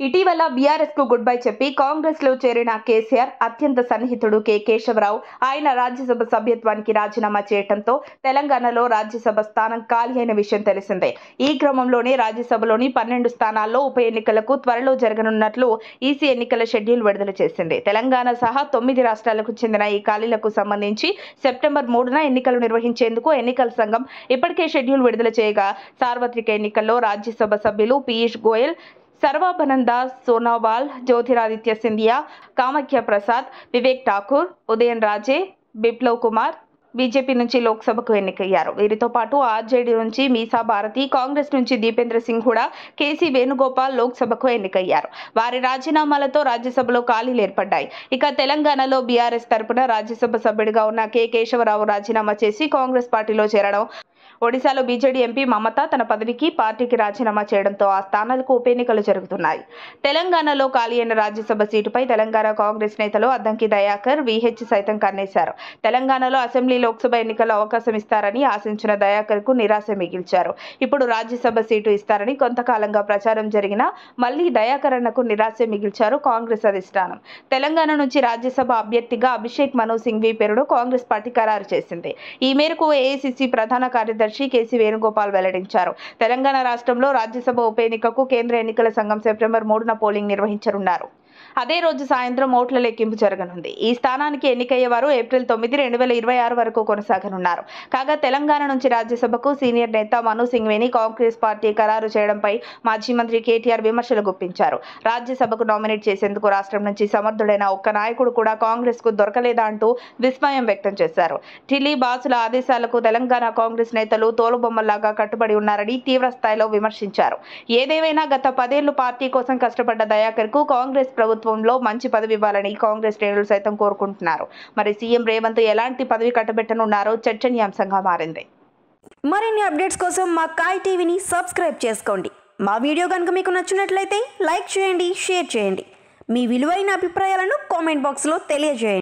ఇటీవల బీఆర్ఎస్ కు good bye చెప్పి కాంగ్రెస్ లో చేరిన కేసీఆర్ అత్యంత సన్నిహితుడు కె కేశవరావు ఆయన రాజ్యసభ సభ్యత్వానికి రాజీనామా చేయడంతో తెలంగాణలో రాజ్యసభ స్థానం ఖాళీ అయిన విషయం తెలిసిందే. ఈ క్రమంలోనే రాజ్యసభలోని 12 స్థానాల్లో ఉప ఎన్నికలకు త్వరలో జరగనున్నట్లు ఈసీ ఎన్నికల షెడ్యూల్ విడుదల చేసింది. తెలంగాణ సహా 9 రాష్ట్రాలకు చెందిన ఈ ఖాళీలకు సంబంధించి సెప్టెంబర్ 3న ఎన్నికలు నిర్వహించేందుకు ఎన్నికల సంఘం ఇప్పటికే షెడ్యూల్ విడుదల చేయగా సార్వత్రిక ఎన్నికల్లో రాజ్యసభ సభ్యులు పీయూష్ గోయల్, సర్వానంద సోనోవాల్, జ్యోతిరాదిత్య సింధియా, కామాఖ్య ప్రసాద్, వివేక్ ఠాకూర్, ఉదయన్ రాజే, బిప్లవ్ కుమార్ బీజేపీ నుంచి లోక్సభకు ఎన్నికయ్యారు. వీరితో పాటు ఆర్జేడీ నుంచి మీసా భారతి, కాంగ్రెస్ నుంచి దీపేంద్ర సింగ్ హుడా, కేసీ వేణుగోపాల్ లోక్సభకు ఎన్నికయ్యారు. వారి రాజీనామాలతో రాజ్యసభలో ఖాళీలు ఏర్పడ్డాయి. ఇక తెలంగాణలో బీఆర్ఎస్ తరపున రాజ్యసభ సభ్యుడిగా ఉన్న కె కేశవరావు రాజీనామా చేసి కాంగ్రెస్ పార్టీలో చేరడం, ఒడిశాలో బీజేడీ ఎంపీ మమత తన పదవికి పార్టీకి రాజీనామా చేయడంతో ఆ స్థానాలకు ఉప ఎన్నికలు జరుగుతున్నాయి. తెలంగాణలో ఖాళీ అయిన రాజ్యసభ సీటుపై తెలంగాణ కాంగ్రెస్ నేతలు అద్దంకి దయాకర్, వీహెచ్ సైతం కన్నేశారు. తెలంగాణలో అసెంబ్లీ, లోక్సభ ఎన్నికల్లో అవకాశం ఇస్తారని ఆశించిన దయాకర్ కు నిరాశ మిగిల్చారు. ఇప్పుడు రాజ్యసభ సీటు ఇస్తారని కొంతకాలంగా ప్రచారం జరిగినా మళ్లీ దయాకర్ అన్నకు నిరాశ మిగిల్చారు కాంగ్రెస్ అధిష్టానం. తెలంగాణ నుంచి రాజ్యసభ అభ్యర్థిగా అభిషేక్ మను సింఘ్వి పేరును కాంగ్రెస్ పార్టీ ఖరారు చేసింది. ఈ మేరకు ఏఐసీసీ ప్రధాన కార్యదర్శి కేసీ వేణుగోపాల్ వెల్లడించారు. తెలంగాణ రాష్ట్రంలో రాజ్యసభ ఉప ఎన్నికకు కేంద్ర ఎన్నికల సంఘం సెప్టెంబర్ 3న పోలింగ్ నిర్వహించనున్నారు. అదే రోజు సాయంత్రం ఓట్ల లెక్కింపు జరగనుంది. ఈ స్థానానికి ఎన్నికయ్యేవారు ఏప్రిల్ 9, 2026 వరకు కొనసాగనున్నారు. కాగా తెలంగాణ నుంచి రాజ్యసభకు సీనియర్ నేత మను సింఘ్విని కాంగ్రెస్ పార్టీ ఖరారు చేయడంపై మాజీ మంత్రి కేటీఆర్ విమర్శలు గుప్పించారు. రాజ్యసభకు నామినేట్ చేసేందుకు రాష్ట్రం నుంచి సమర్థుడైన ఒక్క నాయకుడు కూడా కాంగ్రెస్ కు దొరకలేదా అంటూ విస్మయం వ్యక్తం చేశారు. ఢిల్లీ బాసుల ఆదేశాలకు తెలంగాణ కాంగ్రెస్ నేతలు తోలుబొమ్మల్లాగా కట్టుబడి ఉన్నారని తీవ్ర స్థాయిలో విమర్శించారు. ఏదేమైనా గత 10 ఏళ్లు పార్టీ కోసం కష్టపడ్డ దయాకర్ కు కాంగ్రెస్ ప్రభుత్వంలో మంచి పదవి ఇవ్వాలని కాంగ్రెస్ శ్రేణులు సైతం కోరుకుంటున్నారు. మరి సీఎం రేవంత్ ఎలాంటి పదవి కట్టబెట్టనున్నారో చర్చనీయాంశంగా మారింది. మరిన్ని అప్డేట్స్ కోసం మా కాయ్ టీవీని సబ్స్క్రైబ్ చేసుకోండి. మా వీడియో కనుక మీకు నచ్చినట్లయితే లైక్ చేయండి, షేర్ చేయండి. మీ విలువైన అభిప్రాయాలను కామెంట్ బాక్స్లో తెలియజేయండి.